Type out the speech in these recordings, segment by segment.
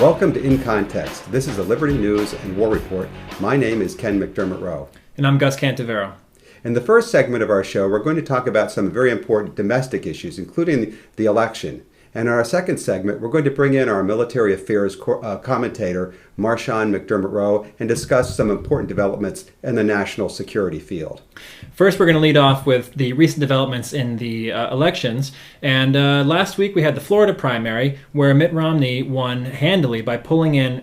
Welcome to In Context. This is the Liberty News and War Report. My name is Ken McDermott-Rowe. And I'm Gus Cantivero. In the first segment of our show, we're going to talk about some very important domestic issues, including the election. And in our second segment, we're going to bring in our military affairs commentator, Marshawn McDermott-Rowe, and discuss some important developments in the national security field. First, we're going to lead off with the recent developments in the elections. And last week, we had the Florida primary, where Mitt Romney won handily by pulling in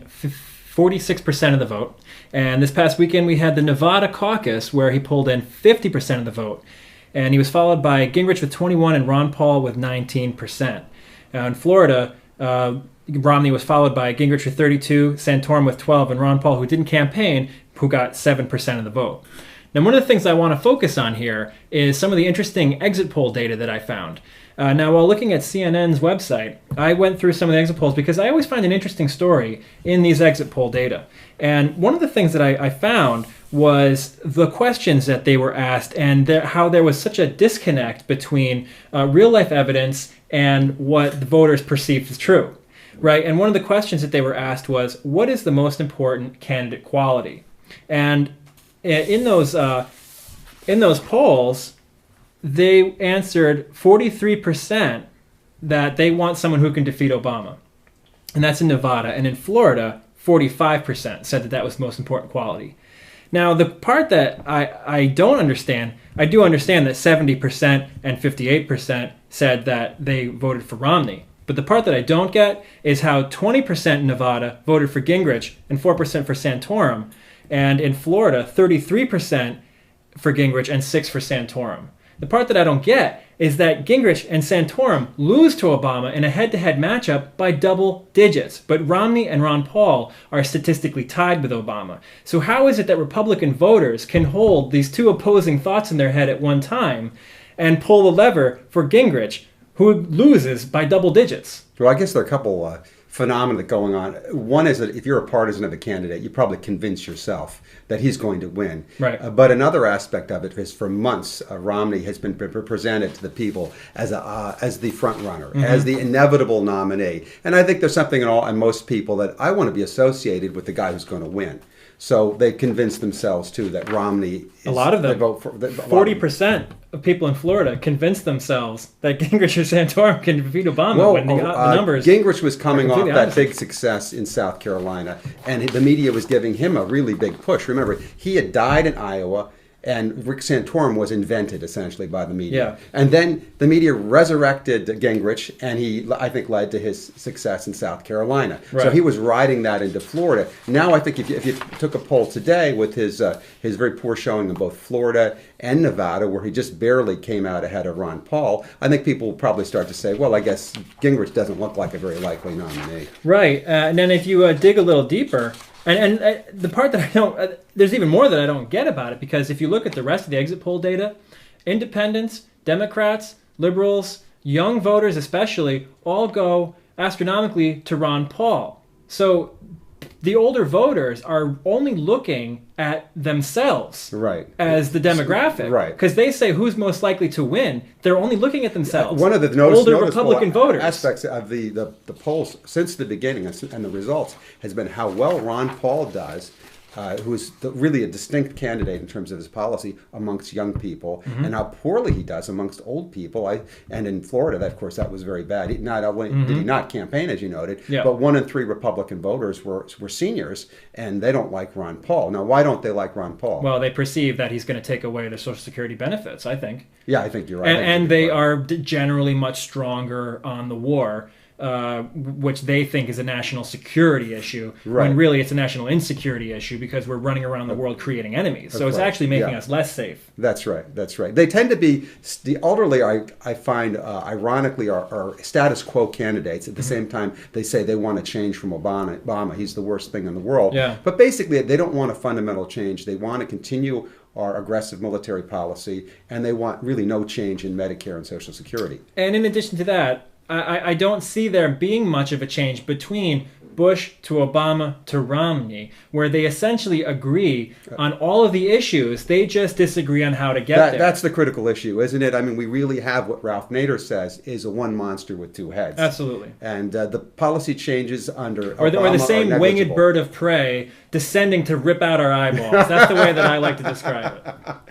46% of the vote. And this past weekend, we had the Nevada caucus, where he pulled in 50% of the vote. And he was followed by Gingrich with 21% and Ron Paul with 19%. In Florida, Romney was followed by Gingrich with 32%, Santorum with 12%, and Ron Paul, who didn't campaign, who got 7% of the vote. Now, one of the things I want to focus on here is some of the interesting exit poll data that I found. Now, while looking at CNN's website, I went through some of the exit polls because I always find an interesting story in these exit poll data. And one of the things that I found was the questions that they were asked and how there was such a disconnect between real-life evidence and what the voters perceived as true, right? And one of the questions that they were asked was, what is the most important candidate quality? And in those polls, they answered 43% that they want someone who can defeat Obama. And that's in Nevada. And in Florida, 45% said that that was the most important quality. Now, the part that I don't understand, I do understand that 70% and 58% said that they voted for Romney. But the part that I don't get is how 20% in Nevada voted for Gingrich and 4% for Santorum. And in Florida, 33% for Gingrich and 6% for Santorum. The part that I don't get is that Gingrich and Santorum lose to Obama in a head-to-head matchup by double digits. But Romney and Ron Paul are statistically tied with Obama. So how is it that Republican voters can hold these two opposing thoughts in their head at one time and pull the lever for Gingrich, who loses by double digits? Well, I guess there are a couple phenomena going on. One is that if you're a partisan of a candidate, you probably convince yourself that he's going to win. Right. But another aspect of it is for months, Romney has been presented to the people as the front runner, as the inevitable nominee. And I think there's something in most people that I want to be associated with the guy who's going to win. So they convince themselves, too, that Romney is... A lot of them. Vote for, 40% of people in Florida convinced themselves that Gingrich or Santorum can defeat Obama when they got the numbers. Gingrich was coming off that big success in South Carolina, and the media was giving him a really big push. Remember, he had died in Iowa, and Rick Santorum was invented, essentially, by the media. Yeah. And then the media resurrected Gingrich, and he, I think, led to his success in South Carolina. Right. So he was riding that into Florida. Now, I think if you took a poll today with his very poor showing in both Florida and Nevada, where he just barely came out ahead of Ron Paul, I think people will probably start to say, well, I guess Gingrich doesn't look like a very likely nominee. Right. And then if you dig a little deeper, and the part that I don't, there's even more that I don't get about it, because if you look at the rest of the exit poll data, independents, Democrats, liberals, young voters especially, all go astronomically to Ron Paul. So the older voters are only looking at themselves as the demographic. Right. Because they say who's most likely to win. They're only looking at themselves. One of the older Republican voters. aspects of the polls since the beginning and the results has been how well Ron Paul does, who is really a distinct candidate in terms of his policy amongst young people, and how poorly he does amongst old people. And in Florida, of course, that was very bad. Not only did he not campaign, as you noted, but 1 in 3 Republican voters were seniors, and they don't like Ron Paul. Now, why don't they like Ron Paul? Well, they perceive that he's going to take away their Social Security benefits, I think. Yeah, I think you're right. And they are generally much stronger on the war, which they think is a national security issue, when really it's a national insecurity issue, because we're running around the world creating enemies. So it's actually making us less safe. That's right. That's right. They tend to be, the elderly, I find, ironically, are status quo candidates. At the same time, they say they want to change from Obama. He's the worst thing in the world. Yeah. But basically, they don't want a fundamental change. They want to continue our aggressive military policy, and they want really no change in Medicare and Social Security. And in addition to that, I don't see there being much of a change between Bush to Obama to Romney, where they essentially agree on all of the issues. They just disagree on how to get there. That's the critical issue, isn't it? I mean, we really have what Ralph Nader says is a one monster with two heads. Absolutely. And the policy changes under or Obama the same are winged bird of prey descending to rip out our eyeballs. That's the way that I like to describe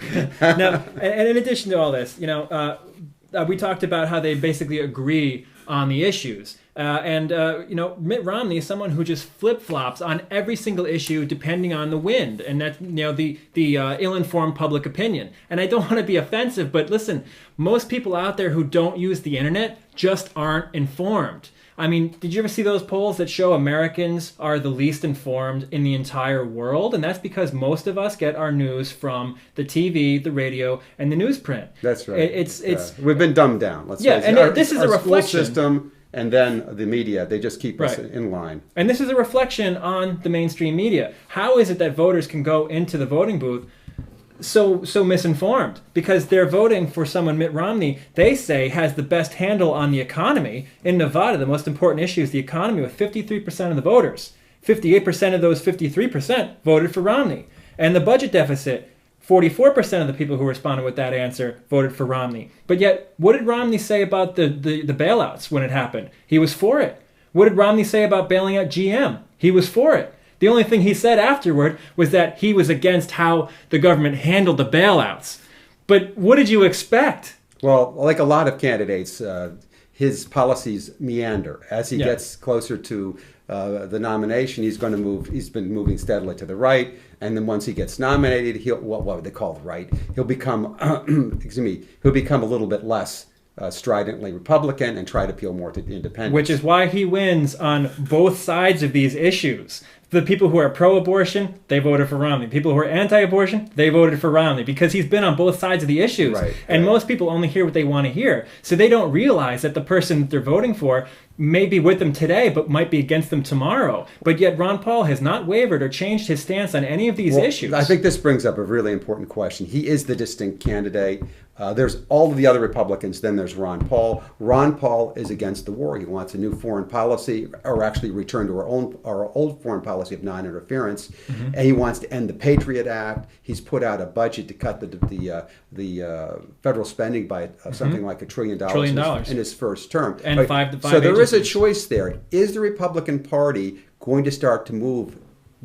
it. Now, and in addition to all this, we talked about how they basically agree on the issues. Mitt Romney is someone who just flip-flops on every single issue depending on the wind, and that's the ill-informed public opinion. And I don't want to be offensive, but listen, most people out there who don't use the internet just aren't informed. I mean, did you ever see those polls that show Americans are the least informed in the entire world? And that's because most of us get our news from the TV, the radio, and the newsprint. That's right. We've been dumbed down. Let's say. And this is a reflection. School system and then the media, they just keep us in line. And this is a reflection on the mainstream media. How is it that voters can go into the voting booth so misinformed? Because they're voting for someone, Mitt Romney, they say has the best handle on the economy. In Nevada, the most important issue is the economy, with 53% of the voters. 58% of those 53% voted for Romney. And the budget deficit, 44% of the people who responded with that answer voted for Romney. But yet, what did Romney say about the bailouts when it happened? He was for it. What did Romney say about bailing out GM? He was for it. The only thing he said afterward was that he was against how the government handled the bailouts. But what did you expect? Well, like a lot of candidates, his policies meander. As he gets closer to the nomination, he's going to move. He's been moving steadily to the right, and then once he gets nominated, what would they call the right? He'll become, he'll become a little bit less stridently Republican and try to appeal more to independents. Which is why he wins on both sides of these issues. The people who are pro-abortion, they voted for Romney. People who are anti-abortion, they voted for Romney, because he's been on both sides of the issues. And most people only hear what they want to hear. So they don't realize that the person that they're voting for may be with them today, but might be against them tomorrow. But yet Ron Paul has not wavered or changed his stance on any of these issues. I think this brings up a really important question. He is the distinct candidate. There's all of the other Republicans. Then there's Ron Paul. Ron Paul is against the war. He wants a new foreign policy, or actually return to our old foreign policy of non-interference. And he wants to end the Patriot Act. He's put out a budget to cut the federal spending by something like $1 trillion in his first term. And five so there is a choice there. Is the Republican Party going to start to move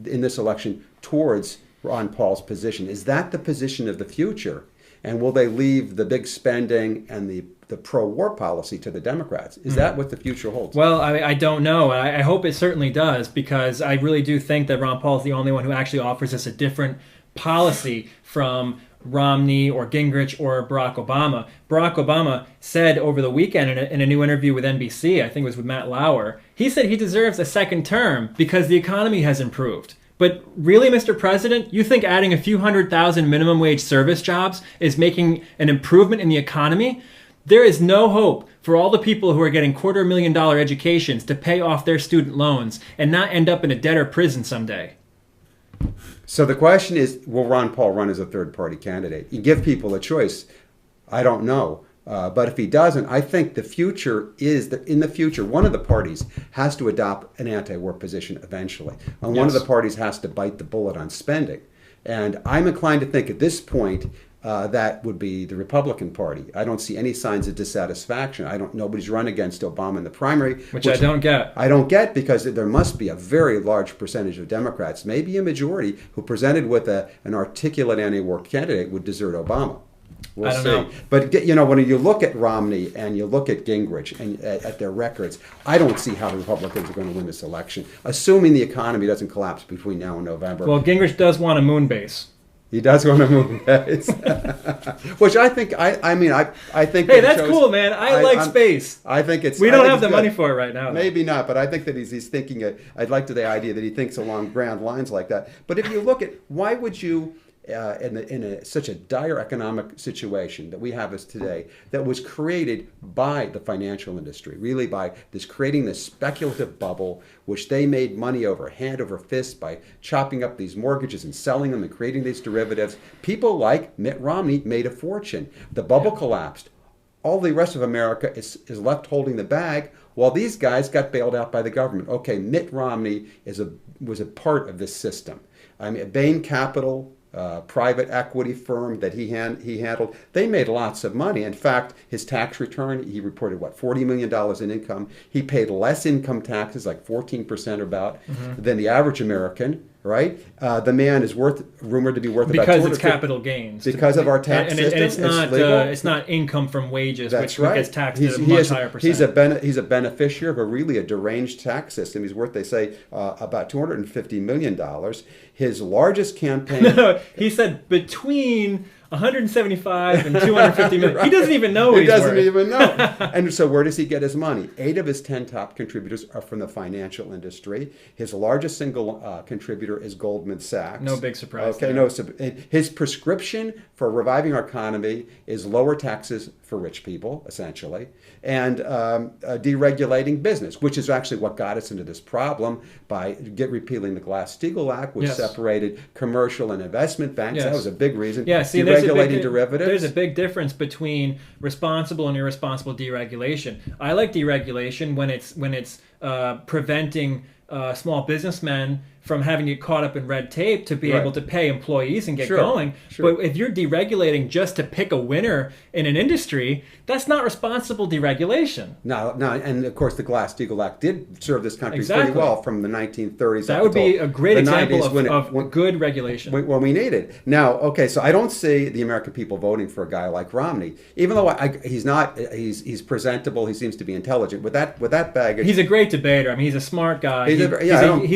in this election towards Ron Paul's position? Is that the position of the future? And will they leave the big spending and the pro-war policy to the Democrats? Is that what the future holds? Well, I don't know. I hope it certainly does, because I really do think that Ron Paul is the only one who actually offers us a different policy from Romney or Gingrich or Barack Obama. Barack Obama said over the weekend in a new interview with NBC, I think it was with Matt Lauer, he said he deserves a second term because the economy has improved. But really, Mr. President, you think adding a few 100,000 minimum wage service jobs is making an improvement in the economy? There is no hope for all the people who are getting $250,000 educations to pay off their student loans and not end up in a debtor prison someday. So the question is, will Ron Paul run as a third-party candidate? You give people a choice. I don't know. But if he doesn't, I think the future is that in the future, one of the parties has to adopt an anti-war position eventually. And one of the parties has to bite the bullet on spending. And I'm inclined to think at this point that would be the Republican Party. I don't see any signs of dissatisfaction. Nobody's run against Obama in the primary. Which I don't get. I don't get, because there must be a very large percentage of Democrats, maybe a majority, who presented with an articulate anti-war candidate would desert Obama. We'll I don't see. know. But when you look at Romney and you look at Gingrich and at their records, I don't see how the Republicans are going to win this election, assuming the economy doesn't collapse between now and November. Well, Gingrich does want a moon base. He does want to move base, which I think. I think. Hey, that's cool, man. I like space. I think it's. We don't have the money for it right now, though. Maybe not, but I think that he's thinking. I'd like the idea that he thinks along grand lines like that. But if you look at, why would you? Such a dire economic situation that we have as today, that was created by the financial industry, really by creating this speculative bubble, which they made money over hand over fist by chopping up these mortgages and selling them and creating these derivatives. People like Mitt Romney made a fortune. The bubble collapsed. all the rest of America is left holding the bag while these guys got bailed out by the government. Okay, Mitt Romney was a part of this system. I mean, Bain Capital, private equity firm that he handled, they made lots of money. In fact, his tax return, he reported, $40 million in income. He paid less income taxes, like 14% about, than the average American, right? The man is rumored to be worth about because it's capital gains because of our tax system. And it's not income from wages, That's which right. gets taxed at a much higher percent. He's a beneficiary of a deranged tax system. He's worth, they say, about $250 million. His largest campaign... No, he said between 175 and 250 million. Right. He doesn't even know what he doesn't worth. even know. And so where does he get his money? 8 of his 10 top contributors are from the financial industry. His largest single contributor is Goldman Sachs. No big surprise. Okay, his prescription for reviving our economy is lower taxes for rich people, essentially, and deregulating business, which is actually what got us into this problem by repealing the Glass-Steagall Act, which separated commercial and investment banks. That was a big reason. Yeah, see, deregulating derivatives. There's a big difference between responsible and irresponsible deregulation. I like deregulation when it's preventing small businessmen from having to get caught up in red tape to be able to pay employees and get going. But if you're deregulating just to pick a winner in an industry, that's not responsible deregulation. No, and of course the Glass-Steagall Act did serve this country pretty well from the 1930s. That would be a great example of good regulation. When we need it. Now, okay, so I don't see the American people voting for a guy like Romney, even though he's presentable, he seems to be intelligent. With that baggage, he's a great debater. I mean, he's a smart guy. He's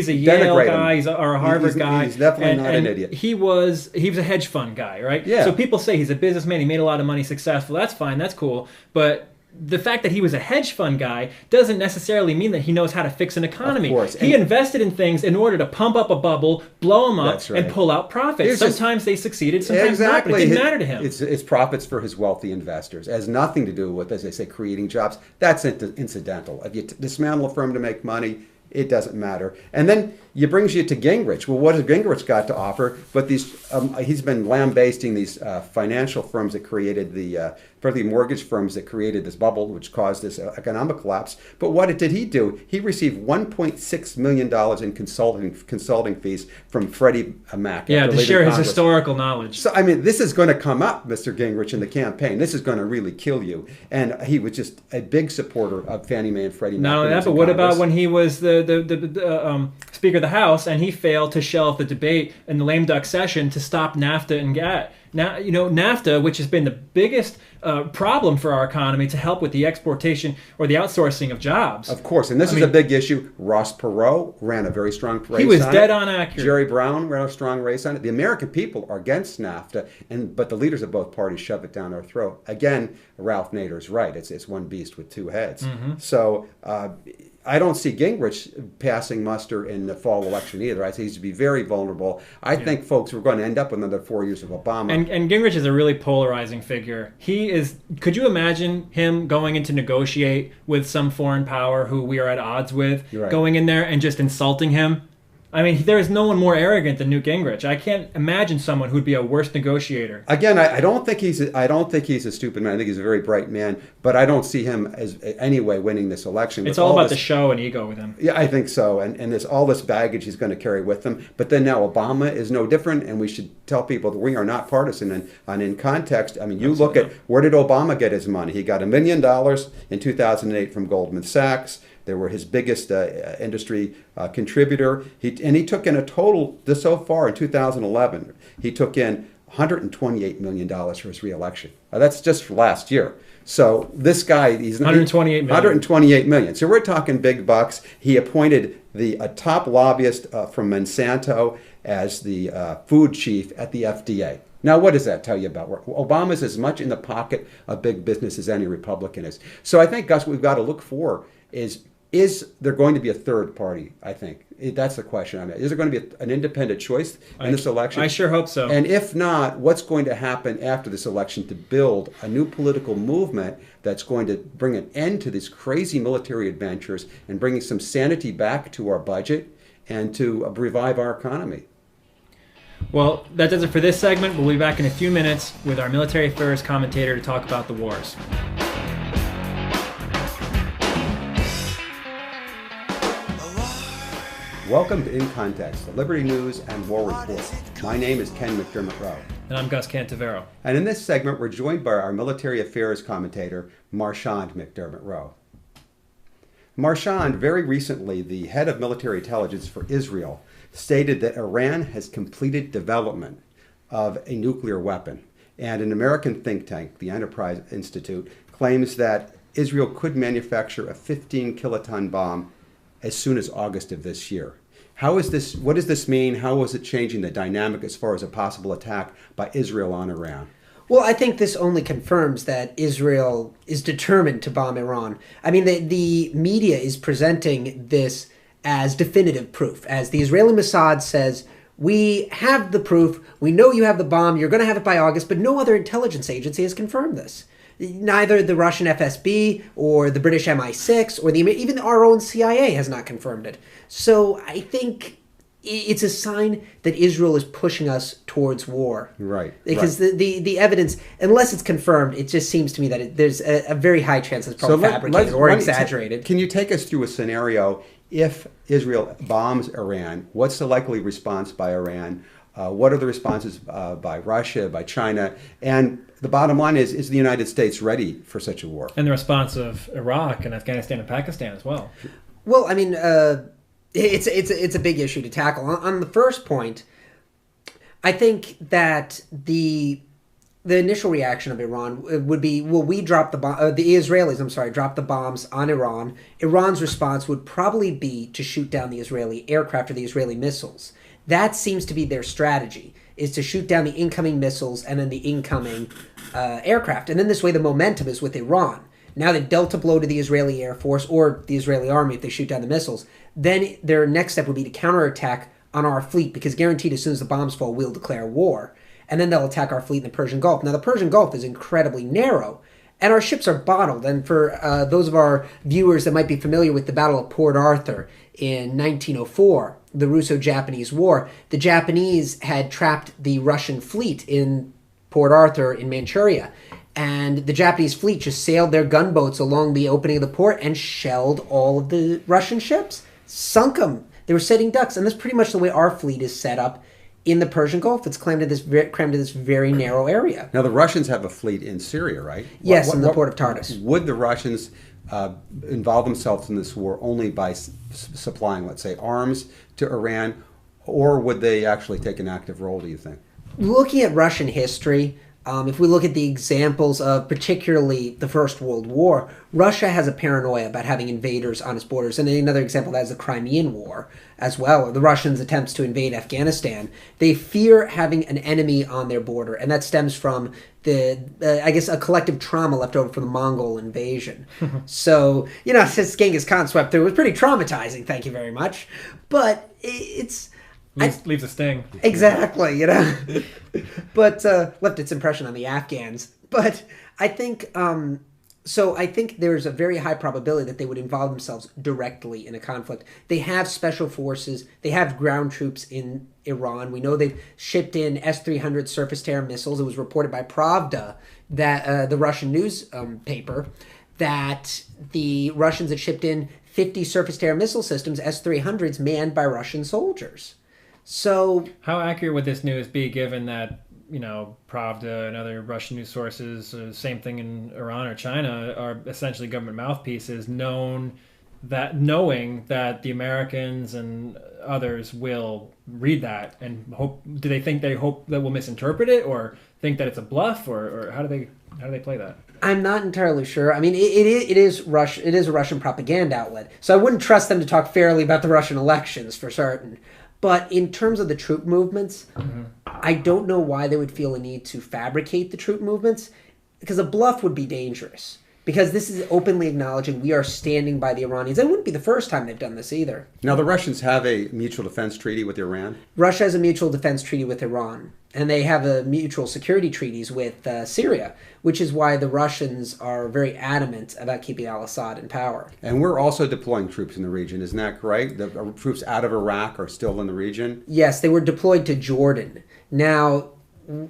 a Yale guy. Or a Harvard guy. He's definitely not an idiot. He was a hedge fund guy, right? Yeah. So people say he's a businessman. He made a lot of money, successful. That's fine. That's cool. But the fact that he was a hedge fund guy doesn't necessarily mean that he knows how to fix an economy. Of course. He invested in things in order to pump up a bubble, blow them up, and pull out profits. Sometimes they succided, sometimes not, but it didn't matter to him. It's profits for his wealthy investors. It has nothing to do with, as they say, creating jobs. That's incidental. If you dismantle a firm to make money, it doesn't matter. And then it brings you to Gingrich. Well, what has Gingrich got to offer? But he's been lambasting these financial firms that created particularly mortgage firms that created this bubble, which caused this economic collapse. But what did he do? He received $1.6 million in consulting fees from Freddie Mac. Yeah, to share his historical knowledge. So, I mean, this is going to come up, Mr. Gingrich, in the campaign. This is going to really kill you. And he was just a big supporter of Fannie Mae and Freddie Mac. Not only that, but what about when he was the Speaker of the House and he failed to shelve the debate in the lame duck session to stop NAFTA and GATT? Now, NAFTA, which has been the biggest problem for our economy to help with the exportation or the outsourcing of jobs. Of course, and this is a big issue. Ross Perot ran a very strong race on it. He was dead on accurate. Jerry Brown ran a strong race on it. The American people are against NAFTA, but the leaders of both parties shove it down our throat. Again, Ralph Nader's right. It's one beast with two heads. So I don't see Gingrich passing muster in the fall election either. I think he's to be very vulnerable. I think, folks, we're going to end up with another 4 years of Obama. And Gingrich is a really polarizing figure. Could you imagine him going in to negotiate with some foreign power who we are at odds with, going in there and just insulting him? I mean, there is no one more arrogant than Newt Gingrich. I can't imagine someone who'd be a worse negotiator. Again, I don't think he's a stupid man. I think he's a very bright man, but I don't see him as anyway winning this election. It's all about the show and ego with him. Yeah, I think so. And there's all this baggage he's going to carry with him. But then now Obama is no different, and we should tell people that we are not partisan. And in context, I mean, you look at where did Obama get his money? He got $1 million in 2008 from Goldman Sachs. They were his biggest industry contributor. He took in a total, so far in 2011, he took in $128 million for his reelection. That's just for last year. So this guy, he's $128 million. So we're talking big bucks. He appointed a top lobbyist from Monsanto as the food chief at the FDA. Now, what does that tell you about? Obama's as much in the pocket of big business as any Republican is. So I think, Gus, what we've got to look for is there going to be a third party, I think? That's the question I'm at. Is there going to be an independent choice in this election? I sure hope so. And if not, what's going to happen after this election to build a new political movement that's going to bring an end to these crazy military adventures and bringing some sanity back to our budget and to revive our economy? Well, that does it for this segment. We'll be back in a few minutes with our military affairs commentator to talk about the wars. Welcome to In Context, the Liberty News and War Report. My name is Ken McDermott Rowe. And I'm Gus Cantivero. And in this segment, we're joined by our military affairs commentator, Marchand McDermott Rowe. Marchand, very recently, the head of military intelligence for Israel, stated that Iran has completed development of a nuclear weapon. And an American think tank, the Enterprise Institute, claims that Israel could manufacture a 15-kiloton bomb as soon as August of this year. How is this? What does this mean? How is it changing the dynamic as far as a possible attack by Israel on Iran? Well, I think this only confirms that Israel is determined to bomb Iran. I mean, the media is presenting this as definitive proof. As the Israeli Mossad says, we have the proof, we know you have the bomb, you're going to have it by August, but no other intelligence agency has confirmed this. Neither the Russian FSB or the British MI6 or even our own CIA has not confirmed it. So I think it's a sign that Israel is pushing us towards war. Right. Because the evidence, unless it's confirmed, it just seems to me that there's a very high chance it's probably fabricated or exaggerated. Can you take us through a scenario if Israel bombs Iran? What's the likely response by Iran? What are the responses by Russia, by China? And the bottom line is the United States ready for such a war? And the response of Iraq and Afghanistan and Pakistan as well. Well, I mean, it's a big issue to tackle. On the first point, I think that the initial reaction of Iran would be, well, we drop the Israelis, drop the bombs on Iran. Iran's response would probably be to shoot down the Israeli aircraft or the Israeli missiles. That seems to be their strategy, is to shoot down the incoming missiles and then the incoming aircraft. And then this way the momentum is with Iran. Now they've dealt a blow to the Israeli Air Force or the Israeli army if they shoot down the missiles. Then their next step would be to counterattack on our fleet, because guaranteed as soon as the bombs fall, we'll declare war. And then they'll attack our fleet in the Persian Gulf. Now the Persian Gulf is incredibly narrow, and our ships are bottled. And for those of our viewers that might be familiar with the Battle of Port Arthur in 1904, the Russo-Japanese War, the Japanese had trapped the Russian fleet in Port Arthur in Manchuria. And the Japanese fleet just sailed their gunboats along the opening of the port and shelled all of the Russian ships, sunk them. They were sitting ducks. And that's pretty much the way our fleet is set up in the Persian Gulf. It's crammed to this very narrow area. Now, the Russians have a fleet in Syria, right? Yes, in the port of Tartus. Would the Russians involve themselves in this war only by supplying, let's say, arms to Iran, or would they actually take an active role, do you think? Looking at Russian history, if we look at the examples of particularly the First World War, Russia has a paranoia about having invaders on its borders. And another example of that is the Crimean War as well, or the Russians' attempts to invade Afghanistan. They fear having an enemy on their border, and that stems from a collective trauma left over from the Mongol invasion. So, since Genghis Khan swept through, it was pretty traumatizing, thank you very much. But it's... Leaves a sting. Exactly, but left its impression on the Afghans. But I think, I think there's a very high probability that they would involve themselves directly in a conflict. They have special forces. They have ground troops in Iran. We know they've shipped in S-300 surface-to-air missiles. It was reported by Pravda, that the Russian news paper, that the Russians had shipped in 50 surface-to-air missile systems, S-300s, manned by Russian soldiers. So, how accurate would this news be, given that Pravda and other Russian news sources, same thing in Iran or China, are essentially government mouthpieces, knowing that the Americans and others will read that and hope? Do they hope that we'll misinterpret it, or think that it's a bluff, or how do they play that? I'm not entirely sure. I mean, it is a Russian propaganda outlet, so I wouldn't trust them to talk fairly about the Russian elections for certain. But in terms of the troop movements, I don't know why they would feel a need to fabricate the troop movements, because a bluff would be dangerous. Because this is openly acknowledging we are standing by the Iranians. It wouldn't be the first time they've done this either. Now, the Russians have a mutual defense treaty with Iran? Russia has a mutual defense treaty with Iran. And they have a mutual security treaties with Syria, which is why the Russians are very adamant about keeping al-Assad in power. And we're also deploying troops in the region, isn't that correct? The troops out of Iraq are still in the region? Yes, they were deployed to Jordan. Now,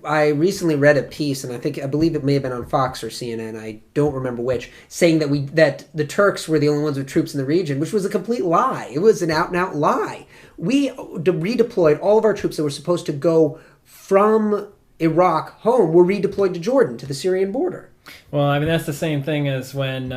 I recently read a piece, and I believe it may have been on Fox or CNN, I don't remember which, saying that the Turks were the only ones with troops in the region, which was a complete lie. It was an out-and-out lie. We redeployed all of our troops that were supposed to go from Iraq home were redeployed to Jordan, to the Syrian border. Well, I mean, that's the same thing as when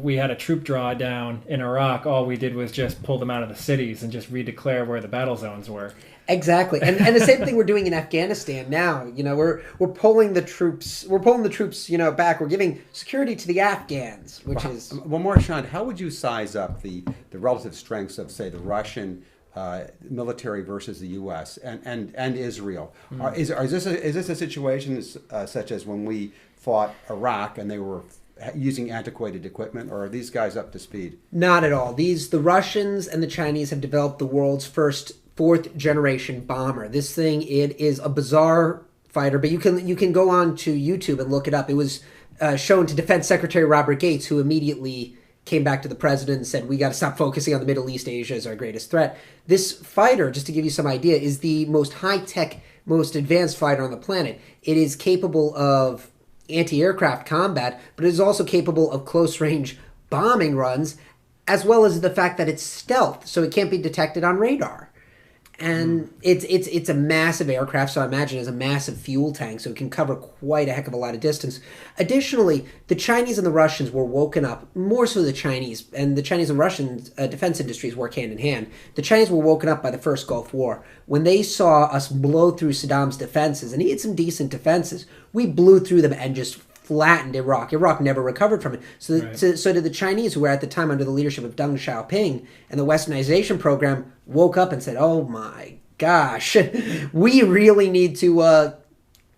we had a troop drawdown in Iraq. All we did was just pull them out of the cities and just redeclare where the battle zones were. Exactly, and the same thing we're doing in Afghanistan now. We're pulling the troops. We're pulling the troops. Back. We're giving security to the Afghans, which is one more, Sean. How would you size up the relative strengths of, say, the Russian military versus the U.S. and Israel? Is this a situation such as when we fought Iraq and they were using antiquated equipment, or are these guys up to speed? Not at all. The Russians and the Chinese have developed the world's first fourth generation bomber. This thing, it is a bizarre fighter, but you can go on to YouTube and look it up. It was shown to Defense Secretary Robert Gates, who immediately came back to the president and said, we got to stop focusing on the Middle East. Asia is our greatest threat. This fighter, just to give you some idea, is the most high-tech, most advanced fighter on the planet. It is capable of anti-aircraft combat, but it is also capable of close-range bombing runs, as well as the fact that it's stealth, so it can't be detected on radar. And it's a massive aircraft, so I imagine it's a massive fuel tank, so it can cover quite a heck of a lot of distance. Additionally, the Chinese and the Russians were woken up, more so the Chinese, and the Chinese and Russian defense industries work hand in hand. The Chinese were woken up by the first Gulf War. When they saw us blow through Saddam's defenses, and he had some decent defenses, we blew through them and just flattened Iraq. Iraq never recovered from it. So, Right. so did the Chinese, who were at the time under the leadership of Deng Xiaoping, and the Westernization program woke up and said, oh my gosh, we really need to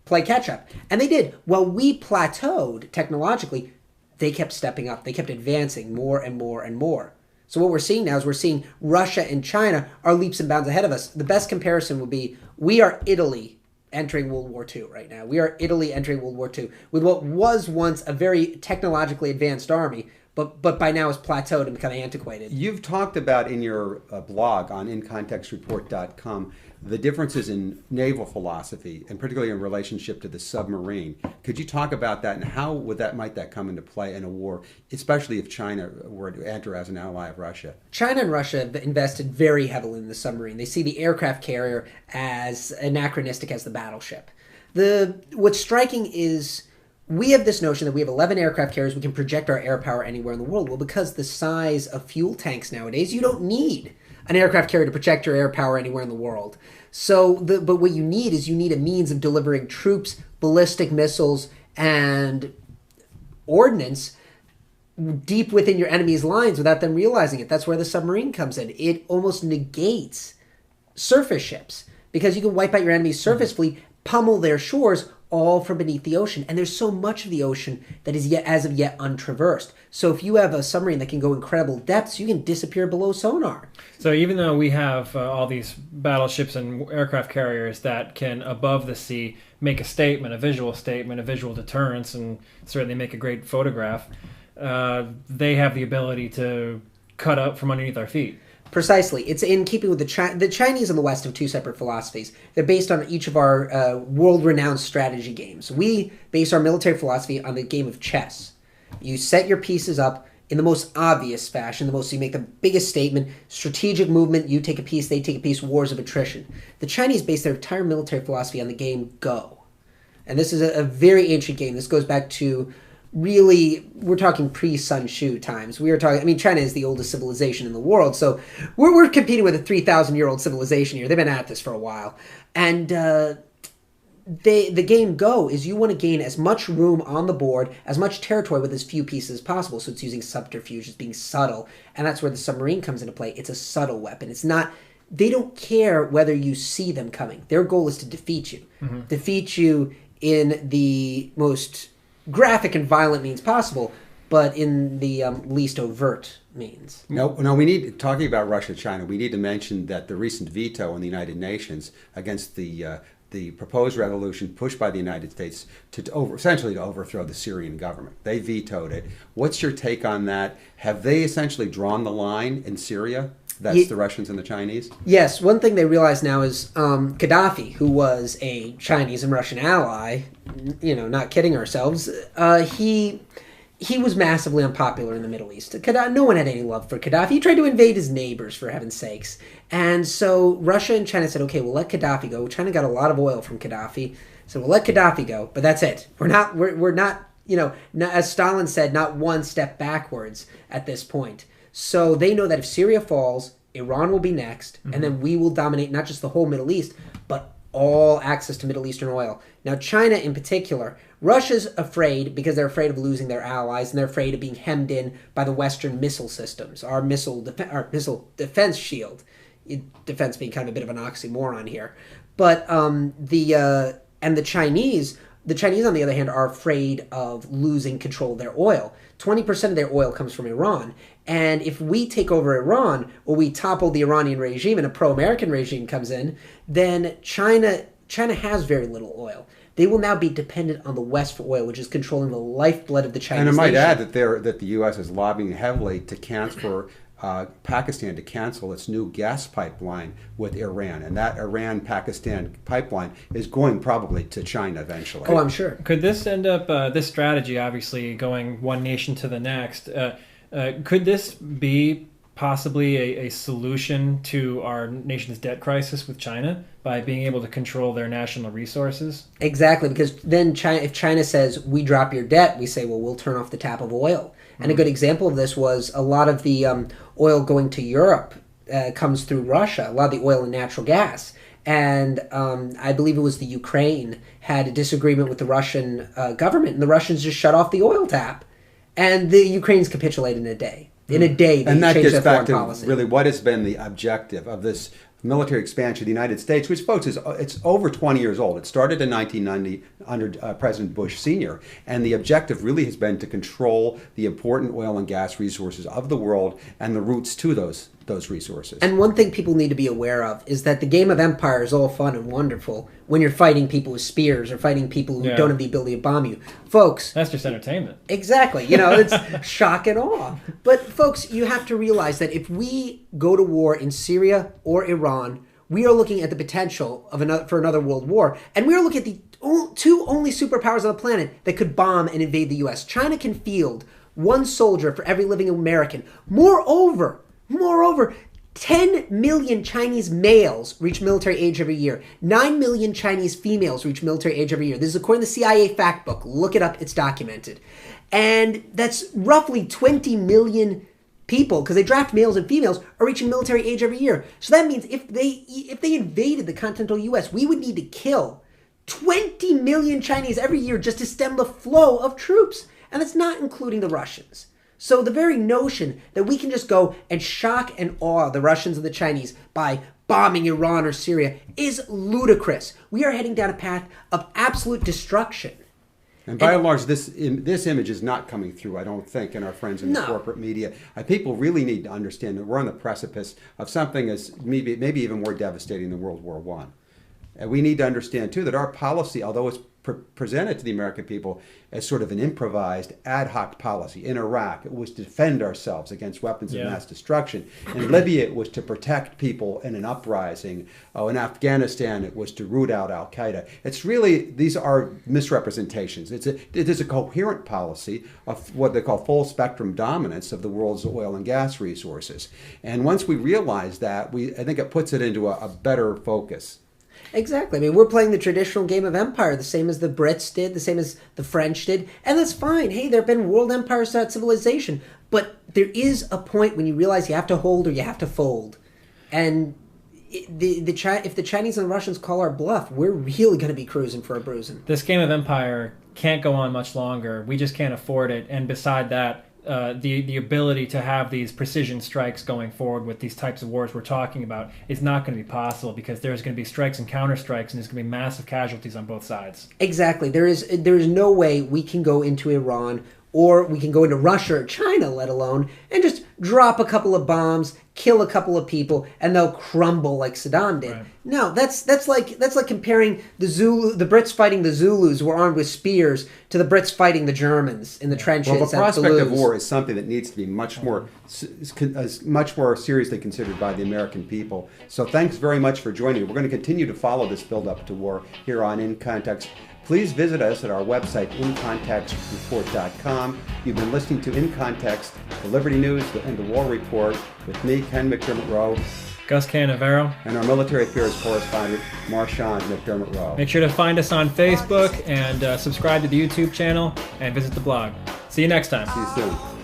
play catch up. And they did. While we plateaued technologically, they kept stepping up. They kept advancing more and more and more. So what we're seeing now is we're seeing Russia and China are leaps and bounds ahead of us. The best comparison would be, we are Italy entering World War II right now. We are Italy entering World War II with what was once a very technologically advanced army, but by now has plateaued and become antiquated. You've talked about in your blog on incontextreport.com the differences in naval philosophy, and particularly in relationship to the submarine. Could you talk about that, and how might that come into play in a war, especially if China were to enter as an ally of Russia? China and Russia have invested very heavily in the submarine. They see the aircraft carrier as anachronistic as the battleship. What's striking is we have this notion that we have 11 aircraft carriers, we can project our air power anywhere in the world. Well, because the size of fuel tanks nowadays, you don't need an aircraft carrier to project your air power anywhere in the world. But what you need is a means of delivering troops, ballistic missiles, and ordnance deep within your enemy's lines without them realizing it. That's where the submarine comes in. It almost negates surface ships, because you can wipe out your enemy's surface fleet, pummel their shores, all from beneath the ocean. And there's so much of the ocean that is as of yet untraversed. So if you have a submarine that can go incredible depths, you can disappear below sonar. So even though we have all these battleships and aircraft carriers that can, above the sea, make a statement, a visual deterrence, and certainly make a great photograph, they have the ability to cut up from underneath our feet. Precisely. It's in keeping with the Chinese and the West have two separate philosophies. They're based on each of our world-renowned strategy games. We base our military philosophy on the game of chess. You set your pieces up in the most obvious fashion, you make the biggest statement, strategic movement, you take a piece, they take a piece, wars of attrition. The Chinese base their entire military philosophy on the game Go. And this is a very ancient game. This goes back to really, we're talking pre-Sun Tzu times. China is the oldest civilization in the world, so we're competing with a 3,000-year-old civilization here. They've been at this for a while. And the game Go is you want to gain as much room on the board, as much territory with as few pieces as possible. So it's using subterfuge, it's being subtle. And that's where the submarine comes into play. It's a subtle weapon. It's not, they don't care whether you see them coming. Their goal is to defeat you. Mm-hmm. Defeat you in the most graphic and violent means possible, but in the least overt means. No. Talking about Russia-China, we need to mention that the recent veto in the United Nations against the proposed resolution pushed by the United States essentially to overthrow the Syrian government. They vetoed it. What's your take on that? Have they essentially drawn the line in Syria? That's the Russians and the Chinese? Yes. One thing they realize now is Gaddafi, who was a Chinese and Russian ally, not kidding ourselves, he he was massively unpopular in the Middle East. No one had any love for Gaddafi. He tried to invade his neighbors, for heaven's sakes. And so Russia and China said, okay, we'll let Gaddafi go. China got a lot of oil from Gaddafi, so we'll let Gaddafi go, but that's it. We're not, as Stalin said, not one step backwards at this point. So they know that if Syria falls, Iran will be next, and then we will dominate not just the whole Middle East, but all access to Middle Eastern oil. Now, China in particular, Russia's afraid because they're afraid of losing their allies, and they're afraid of being hemmed in by the Western missile systems, our missile defense shield. Defense being kind of a bit of an oxymoron here, but the Chinese on the other hand are afraid of losing control of their oil. 20% of their oil comes from Iran, and if we take over Iran or we topple the Iranian regime and a pro-American regime comes in, then China has very little oil. They will now be dependent on the West for oil, which is controlling the lifeblood of the Chinese And I might nation. add that the U.S. is lobbying heavily to cancel Pakistan to cancel its new gas pipeline with Iran, and that Iran-Pakistan pipeline is going probably to China eventually. Oh, I'm sure. Could this end up, this strategy obviously going one nation to the next, could this be possibly a solution to our nation's debt crisis with China by being able to control their national resources? Exactly, because then if China says, we drop your debt, we say, well, we'll turn off the tap of oil. And a good example of this was a lot of the oil going to Europe comes through Russia, a lot of the oil and natural gas. And I believe it was the Ukraine had a disagreement with the Russian government, and the Russians just shut off the oil tap. And the Ukrainians capitulated in a day. In a day, they and that changed gets their back foreign to policy. really what has been the objective of this military expansion of the United States, which, folks, it's over 20 years old. It started in 1990 under President Bush Sr., and the objective really has been to control the important oil and gas resources of the world and the routes to those resources. And one thing people need to be aware of is that the game of empire is all fun and wonderful when you're fighting people with spears or fighting people who don't have the ability to bomb you. Folks, That's just entertainment. exactly. It's shock and awe. But folks, you have to realize that if we go to war in Syria or Iran, we are looking at the potential for another world war. And we are looking at the two only superpowers on the planet that could bomb and invade the U.S. China can field one soldier for every living American. Moreover, 10 million Chinese males reach military age every year. 9 million Chinese females reach military age every year. This is according to the CIA fact book. Look it up. It's documented. And that's roughly 20 million people, because they draft males and females, are reaching military age every year. So that means if they invaded the continental U.S., we would need to kill 20 million Chinese every year just to stem the flow of troops. And that's not including the Russians. So the very notion that we can just go and shock and awe the Russians and the Chinese by bombing Iran or Syria is ludicrous. We are heading down a path of absolute destruction. And by and large, this image is not coming through, I don't think, in our friends in the corporate media. People really need to understand that we're on the precipice of something as maybe even more devastating than World War I. And we need to understand, too, that our policy, although it's presented to the American people as sort of an improvised ad hoc policy. In Iraq, it was to defend ourselves against weapons of mass destruction. In Libya, it was to protect people in an uprising. In Afghanistan, it was to root out al-Qaeda. It's really, these are misrepresentations. It is a coherent policy of what they call full spectrum dominance of the world's oil and gas resources. And once we realize that, I think it puts it into a better focus. Exactly. I mean, we're playing the traditional game of empire, the same as the Brits did, the same as the French did, and that's fine. Hey, there have been world empires throughout civilization, but there is a point when you realize you have to hold or you have to fold. And if the Chinese and the Russians call our bluff, we're really going to be cruising for a bruising. This game of empire can't go on much longer. We just can't afford it. And beside that, the ability to have these precision strikes going forward with these types of wars we're talking about is not going to be possible, because there's going to be strikes and counterstrikes, and there's going to be massive casualties on both sides. Exactly. There is no way we can go into Iran or we can go into Russia or China, let alone, and just drop a couple of bombs, kill a couple of people, and they'll crumble like Saddam did. Right. No, that's like comparing the Brits fighting the Zulus who were armed with spears to the Brits fighting the Germans in the trenches. Well, the at prospect of Toulouse. war is something that needs to be much more seriously considered by the American people. So thanks very much for joining. We're going to continue to follow this build-up to war here on In Context. Please visit us at our website, incontextreport.com. You've been listening to In Context, the Liberty News and the War Report with me, Ken McDermott Rowe, Gus Canavero. and our military affairs correspondent, Marshawn McDermott Rowe. Make sure to find us on Facebook and subscribe to the YouTube channel and visit the blog. See you next time. See you soon.